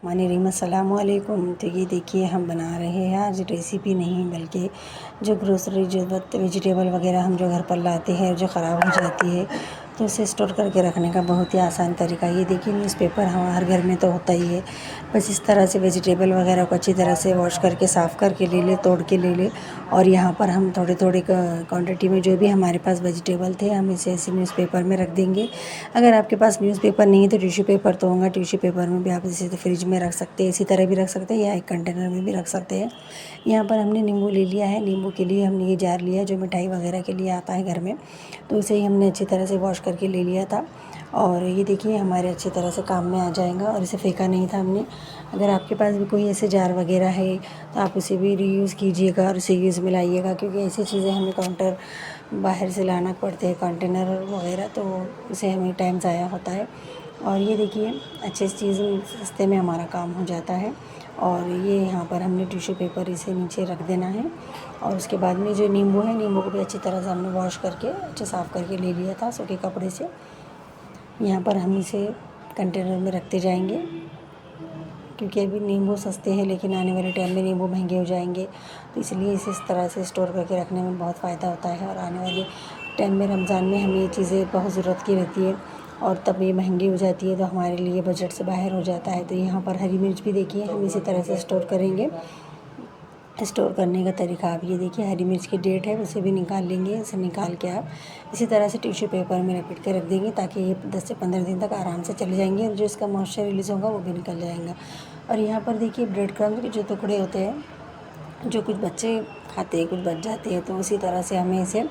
अस्सलामुअलैकुम। तो ये देखिए हम बना रहे हैं आज रेसिपी नहीं बल्कि जो ग्रोसरी ज़रूरत वेजिटेबल वगैरह हम जो घर पर लाते हैं जो ख़राब हो जाती है तो उसे स्टोर करके रखने का बहुत ही आसान तरीका। ये देखिए न्यूज़पेपर हर घर में तो होता ही है। बस इस तरह से वेजिटेबल वगैरह को अच्छी तरह से वॉश करके साफ़ करके ले ले, तोड़ के ले ले। और यहाँ पर हम थोड़े थोड़े क्वांटिटी में जो भी हमारे पास वेजिटेबल थे हम इसे ऐसे न्यूज़पेपर में रख देंगे। अगर आपके पास न्यूज़पेपर नहीं है तो टिश्यू पेपर तो होगा, टिश्यू पेपर में भी आप इसे फ्रिज में रख सकते हैं, इसी तरह भी रख सकते हैं या एक कंटेनर में भी रख सकते हैं। यहाँ पर हमने नींबू ले लिया है। नींबू के लिए हमने ये जार लिया जो मिठाई वगैरह के लिए आता है घर में, तो इसे ही हमने अच्छी तरह से वॉश करके ले लिया था। और ये देखिए हमारे अच्छी तरह से काम में आ जाएगा और इसे फेंका नहीं था हमने। अगर आपके पास भी कोई ऐसे जार वगैरह है तो आप उसे भी रीयूज़ कीजिएगा और उसे यूज़ में लाइएगा, क्योंकि ऐसी चीज़ें हमें काउंटर बाहर से लाना पड़ते हैं कंटेनर वगैरह, तो उसे हमें टाइम ज़ाया होता है। और ये देखिए अच्छी चीज़ सस्ते में हमारा काम हो जाता है। और ये यहाँ पर हमने टिश्यू पेपर इसे नीचे रख देना है। और उसके बाद में जो नींबू है, नींबू को भी अच्छी तरह से हमने वॉश करके अच्छे साफ़ करके ले लिया था सूखे कपड़े से। यहाँ पर हम इसे कंटेनर में रखते जाएंगे, क्योंकि अभी नींबू सस्ते हैं लेकिन आने वाले टाइम में नींबू महंगे हो जाएंगे, तो इसलिए इसे इस तरह से स्टोर करके रखने में बहुत फ़ायदा होता है। और आने वाले टाइम में रमज़ान में हमें ये चीज़ें बहुत ज़रूरत की रहती है और तब ये महंगी हो जाती है तो हमारे लिए बजट से बाहर हो जाता है। तो यहाँ पर हरी मिर्च भी देखिए हम इसी तरह से स्टोर करेंगे। स्टोर करने का तरीका आप ये देखिए, हरी मिर्च की डेट है उसे भी निकाल लेंगे। इसे निकाल के आप इसी तरह से टिश्यू पेपर में लपेट के रख देंगे ताकि ये 10 से 15 दिन तक आराम से चले जाएंगे और जो इसका मॉइस्चर रिलीज़ होगा वो भी निकल जाएगा। और यहाँ पर देखिए ब्रेड क्रम्ब के जो टुकड़े होते हैं, जो कुछ बच्चे खाते हैं कुछ बच जाते हैं, तो उसी तरह से हमें इसे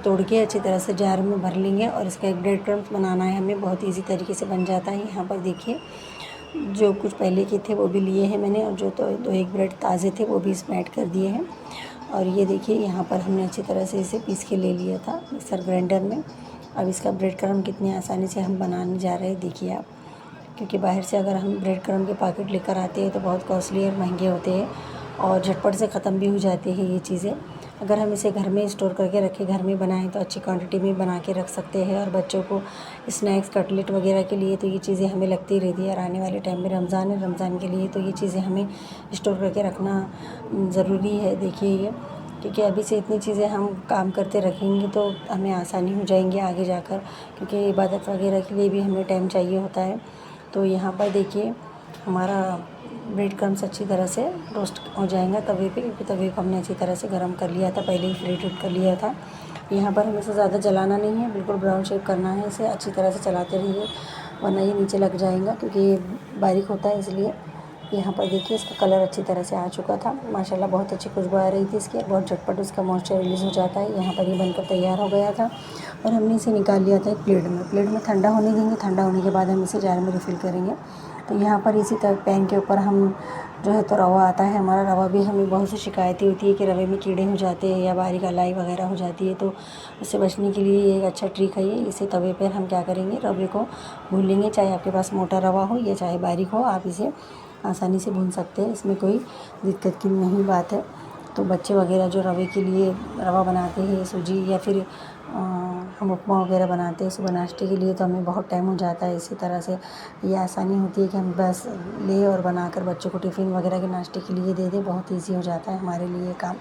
तोड़ के अच्छी तरह से जार में भर लेंगे और इसका एक ब्रेड क्रम्ब बनाना है हमें, बहुत ईजी तरीके से बन जाता है। यहाँ पर देखिए जो कुछ पहले के थे वो भी लिए हैं मैंने, और जो तो दो एक ब्रेड ताज़े थे वो भी इसमें ऐड कर दिए हैं। और ये देखिए यहाँ पर हमने अच्छी तरह से इसे पीस के ले लिया था मिक्सर ग्राइंडर में। अब इसका ब्रेड क्रम्ब कितनी आसानी से हम बनाने जा रहे हैं देखिए आप, क्योंकि बाहर से अगर हम ब्रेड क्रम्ब के पैकेट लेकर आते हैं तो बहुत कॉस्टली और महंगे होते हैं और झटपट से ख़त्म भी हो जाती है ये चीज़ें। अगर हम इसे घर में स्टोर करके रखें, घर में बनाएं तो अच्छी क्वांटिटी में बना के रख सकते हैं। और बच्चों को स्नैक्स कटलेट वगैरह के लिए तो ये चीज़ें हमें लगती रहती है। और आने वाले टाइम में रमज़ान है, रमज़ान के लिए तो ये चीज़ें हमें स्टोर करके रखना ज़रूरी है। देखिए ये, क्योंकि अभी से इतनी चीज़ें हम काम करते रखेंगे तो हमें आसानी हो जाएंगी आगे जाकर, क्योंकि इबादत वगैरह के लिए भी हमें टाइम चाहिए होता है। तो यहाँ पर देखिए हमारा ब्रेड क्रम्स अच्छी तरह से रोस्ट हो जाएगा तवे पे, क्योंकि तवे को हमने अच्छी तरह से गर्म कर लिया था, पहले ही फ्री हीट कर लिया था। यहाँ पर हमें इसे ज़्यादा जलाना नहीं है, बिल्कुल ब्राउन शेप करना है। इसे अच्छी तरह से चलाते रहिए वरना ये नीचे लग जाएगा, क्योंकि ये बारीक होता है इसलिए। यहाँ पर देखिए इसका कलर अच्छी तरह से आ चुका था माशाल्लाह, बहुत अच्छी खुशबू आ रही थी इसकी, बहुत झटपट उसका मॉइस्चर रिलीज़ हो जाता है। यहाँ पर ये बनकर तैयार हो गया था और हमने इसे निकाल लिया था एक प्लेट में ठंडा होने देंगे। ठंडा होने के बाद हम इसे जार में रिफ़िल करेंगे। तो यहाँ पर इसी तरह पैन के ऊपर हम जो है तो रवा आता है हमारा, रवा भी हमें बहुत सी शिकायतें होती है कि रवे में कीड़े हो जाते हैं या बारीक अलाई वगैरह हो जाती है, तो उससे बचने के लिए ये एक अच्छा ट्रिक है। ये इसे तवे पर हम क्या करेंगे, रवे को भून लेंगे। चाहे आपके पास मोटा रवा हो या चाहे बारीक हो, आप इसे आसानी से भून सकते हैं, इसमें कोई दिक्कत की नहीं बात है। तो बच्चे वगैरह जो रवे के लिए रवा बनाते हैं, सूजी या फिर हम उपमा वगैरह बनाते हैं सुबह नाश्ते के लिए, तो हमें बहुत टाइम हो जाता है। इसी तरह से ये आसानी होती है कि हम बस ले और बनाकर बच्चों को टिफ़िन वगैरह के नाश्ते के लिए दे दें, बहुत ईजी हो जाता है हमारे लिए काम।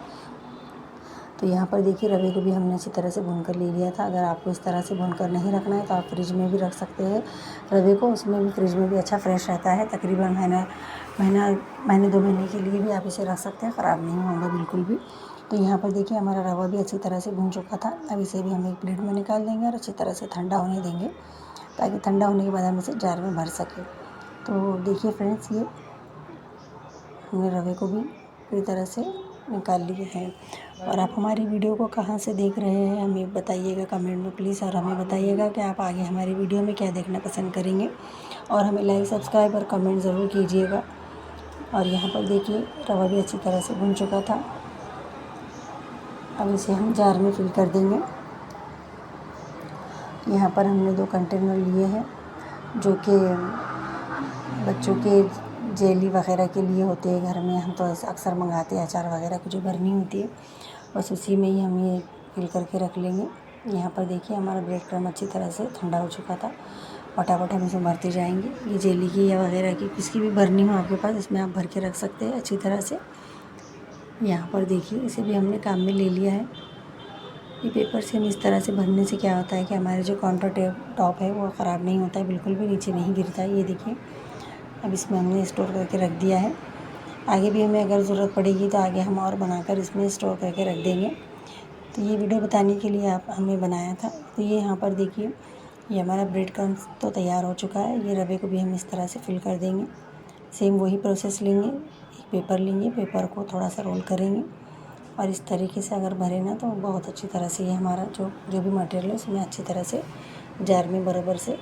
तो यहाँ पर देखिए रवे को भी हमने अच्छी तरह से भूनकर ले लिया था। अगर आपको इस तरह से भूनकर नहीं रखना है तो आप फ्रिज में भी रख सकते हैं रवे को, उसमें भी फ्रिज में भी अच्छा फ्रेश रहता है। तकरीबन महीने 2 महीने के लिए भी आप इसे रख सकते हैं, ख़राब नहीं होगा बिल्कुल भी। तो यहाँ पर देखिए हमारा रवा भी अच्छी तरह से भून चुका था। अब इसे भी हम एक प्लेट में निकाल देंगे और अच्छी तरह से ठंडा होने देंगे, ताकि ठंडा होने के बाद हम इसे जार में भर सकें। तो देखिए फ्रेंड्स, ये हमने रवे को भी पूरी तरह से निकाल लिए हैं। और आप हमारी वीडियो को कहाँ से देख रहे हैं हमें बताइएगा कमेंट में प्लीज़, और हमें बताइएगा कि आप आगे हमारी वीडियो में क्या देखना पसंद करेंगे, और हमें लाइक सब्सक्राइब और कमेंट ज़रूर कीजिएगा। और यहाँ पर देखिए रवा भी अच्छी तरह से भुन चुका था। अब इसे हम जार में फिल कर देंगे। यहाँ पर हमने 2 कंटेनर लिए हैं जो कि बच्चों के जेली वगैरह के लिए होते हैं, घर में हम तो अक्सर मंगाते हैं, अचार वगैरह की जो भरनी होती है, बस उसी में ही हम ये फिल करके रख लेंगे। यहाँ पर देखिए हमारा ब्रेड क्रम्ब अच्छी तरह से ठंडा हो चुका था। फटाफट हम इसमें भरते जाएंगे। ये जेली की या वगैरह की किसकी भी भरनी हो आपके पास, इसमें आप भर के रख सकते हैं अच्छी तरह से। यहाँ पर देखिए इसे भी हमने काम में ले लिया है। ये पेपर से हम इस तरह से भरने से क्या होता है कि हमारे जो काउंटर टॉप है वो ख़राब नहीं होता है, बिल्कुल भी नीचे नहीं गिरता है। ये देखिए अब इसमें हमने स्टोर करके रख दिया है। आगे भी हमें अगर ज़रूरत पड़ेगी तो आगे हम और बनाकर इसमें स्टोर करके रख देंगे। तो ये वीडियो बताने के लिए हमने बनाया था। तो ये यहाँ पर देखिए ये हमारा ब्रेड क्रम्स तो तैयार हो चुका है। ये रवे को भी हम इस तरह से फिल कर देंगे। सेम वही प्रोसेस लेंगे, एक पेपर लेंगे, पेपर को थोड़ा सा रोल करेंगे और इस तरीके से अगर भरे ना तो बहुत अच्छी तरह से ये हमारा जो भी मटेरियल है उसमें अच्छी तरह से जार में बराबर से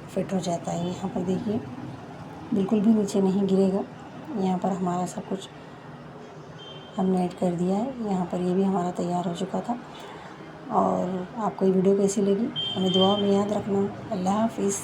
फिट हो जाता है। यहाँ पर देखिए बिल्कुल भी नीचे नहीं गिरेगा। यहाँ पर हमारा सब कुछ हमने ऐड कर दिया है। यहाँ पर ये भी हमारा तैयार हो चुका था। और आपको ये वीडियो कैसी लगी हमें दुआ में याद रखना। अल्लाह हाफिज़।